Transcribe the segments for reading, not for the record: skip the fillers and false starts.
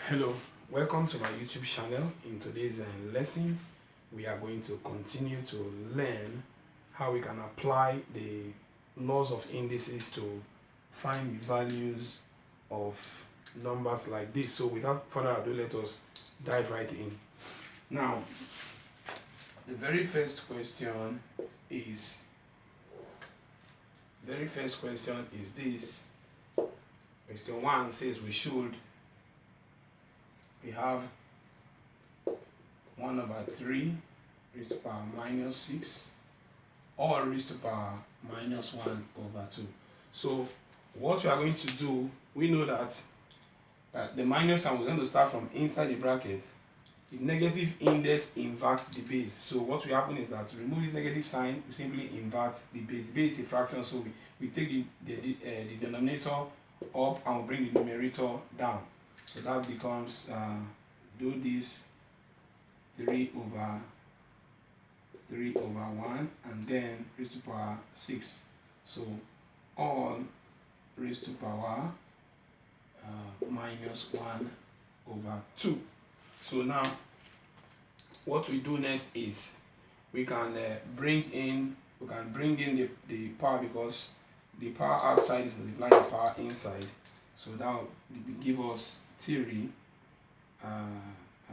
Hello, welcome to my YouTube channel. In today's lesson, we are going to continue to learn how we can apply the laws of indices to find the values of numbers like this. So without further ado, let us dive right in. Now, the very first question is this. Question 1 says we have 1 over 3 raised to power minus 6 or raised to power minus 1 over 2. So what we are going to do, we know that the minus sign, we're going to start from inside the bracket. The negative index inverts the base. So what will happen is that to remove this negative sign, we simply invert the base. The base is a fraction, so we take the denominator up and we bring the numerator down. So that becomes, do this 3 over 1 and then raised to power 6. So all raised to power minus 1 over 2. So now what we do next is we can bring in the power, because the power outside is multiplying the power inside. So that will give us 3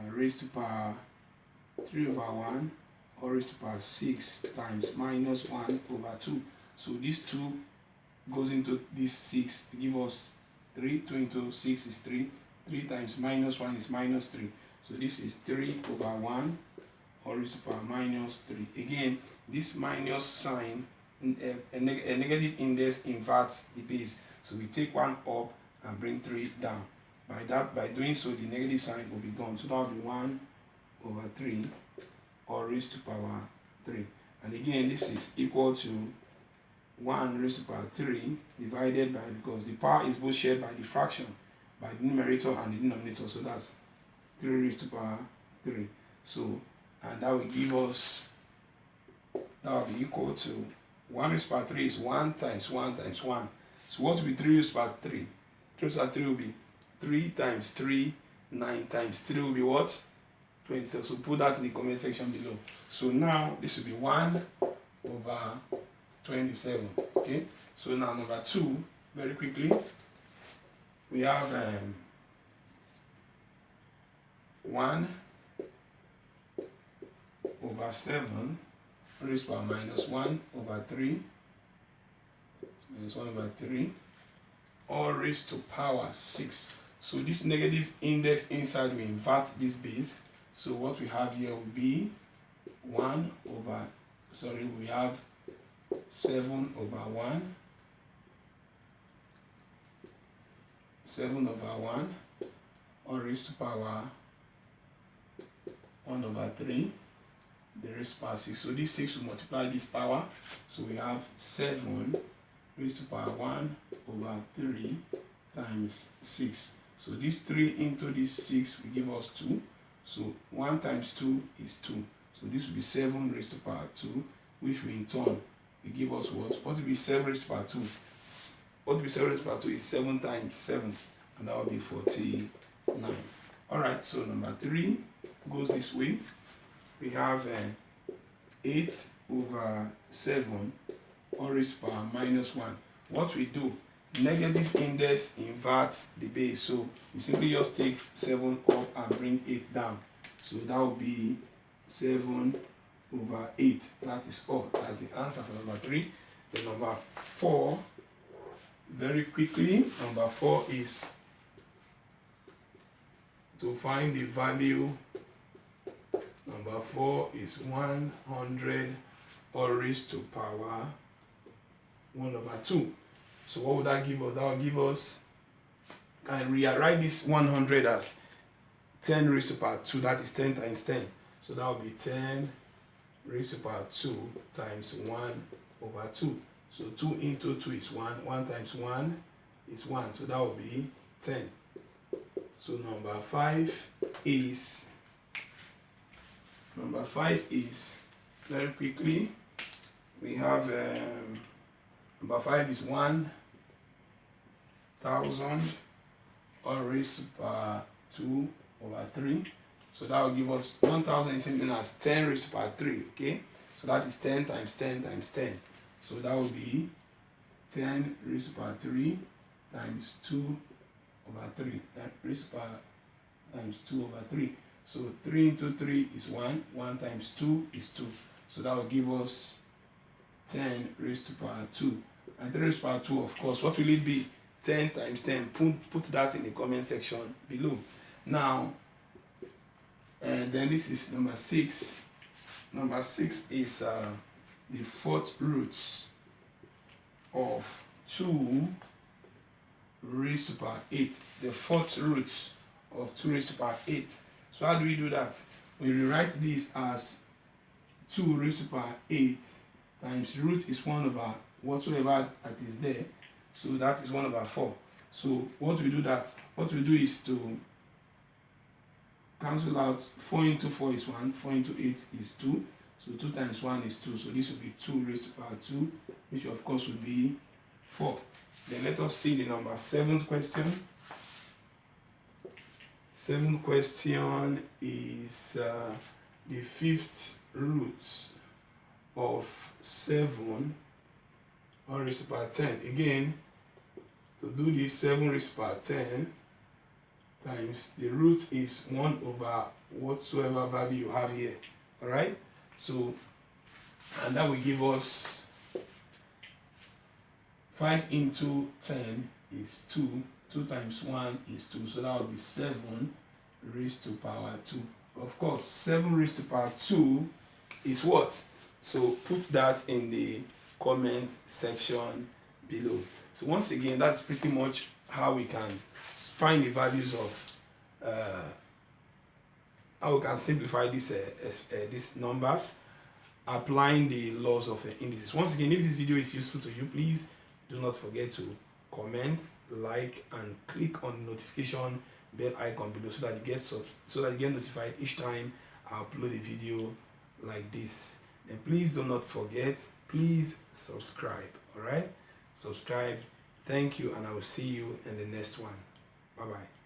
raised to power 3 over 1 or raised to power 6 times minus 1 over 2. So this 2 goes into this 6 to give us 3. 2 into 6 is 3. 3 times minus 1 is minus 3. So this is 3 over 1 or raised to power minus 3. Again, this minus sign, a negative index inverts the base. So we take 1 up and bring 3 down. By doing so, the negative sign will be gone. So that will be 1 over 3 or raised to power 3. And again, this is equal to 1 raised to power 3 divided by, because the power is both shared by the fraction, by the numerator and the denominator. So that's 3 raised to power 3. So, and that will give us, that will be equal to 1 raised to power 3 is 1 times 1 times 1. So what will be 3 raised to power 3? 3 raised to power 3 will be 3 times 3, 9 times 3 will be what? 27. So put that in the comment section below. So now this will be 1 over 27. Okay. So now number 2, very quickly, we have 1 over 7 raised to power minus 1 over 3 minus 1 over 3 or raised to power 6. So this negative index inside will invert this base. So what we have here will be 1 over, we have 7 over 1, 7 over 1 or raised to power 1 over 3, the raised to power 6. So this 6 will multiply this power. So we have 7 raised to power 1 over 3 times 6. So this 3 into this 6 will give us 2. So 1 times 2 is 2. So this will be 7 raised to power 2, which will in turn will give us what? What will be 7 raised to power 2? What will be 7 raised to power 2 is 7 times 7, and that will be 49. Alright, so number 3 goes this way. We have 8 over 7 or raised to power minus 1. What we do, negative index inverts the base. So we simply just take 7 up and bring 8 down. So that will be 7 over 8. That is all. That's the answer for number 3. The number 4, very quickly, number 4 is to find the value. Number 4 is 100 or raised to power 1 over 2. So what would that give us? That will give us, can rewrite this 100 as 10 raised to power 2. That is 10 times 10. So that will be 10 raised to power 2 times 1 over 2. So 2 into 2 is 1. 1 times 1 is 1. So that will be 10. So number 5 is, very quickly, we have number 5 is 1,000 or raised to power 2 over 3. So that will give us 1000 is same thing as 10 raised to power 3. Okay, so that is 10 times 10 times 10. So that will be 10 raised to power 3 times 2 over 3. That raised to power times 2 over 3. So 3 into 3 is 1. 1 times 2 is 2. So that will give us 10 raised to power 2. And 3 raised to power 2, of course, what will it be? 10 times 10. Put that in the comment section below. Now, and then this is number 6. Number 6 is the fourth root of 2 raised to power 8. The fourth root of 2 raised to power 8. So how do we do that? We rewrite this as 2 raised to power 8 times root is 1 over whatsoever that is there. So that is 1 over 4. So what we do that? What we do is to cancel out 4 into 4 is 1, 4 into 8 is 2. So 2 times 1 is 2. So this will be 2 raised to power 2, which of course will be 4. Then let us see the number 7th question. 7th question is the fifth root of 7 all raised to power 10. Again, to do this, 7 raised to power 10 times the root is 1 over whatsoever value you have here. Alright? So, and that will give us 5 into 10 is 2. 2 times 1 is 2. So that will be 7 raised to power 2. Of course, 7 raised to power 2 is what? So put that in the comment section below. So once again, that's pretty much how we can find the values of how we can simplify these numbers, applying the laws of indices. Once again, if this video is useful to you, please do not forget to comment, like, and click on the notification bell icon below so that you get notified each time I upload a video like this. And please do not forget, please subscribe. All right, subscribe. Thank you, and I will see you in the next one. Bye bye.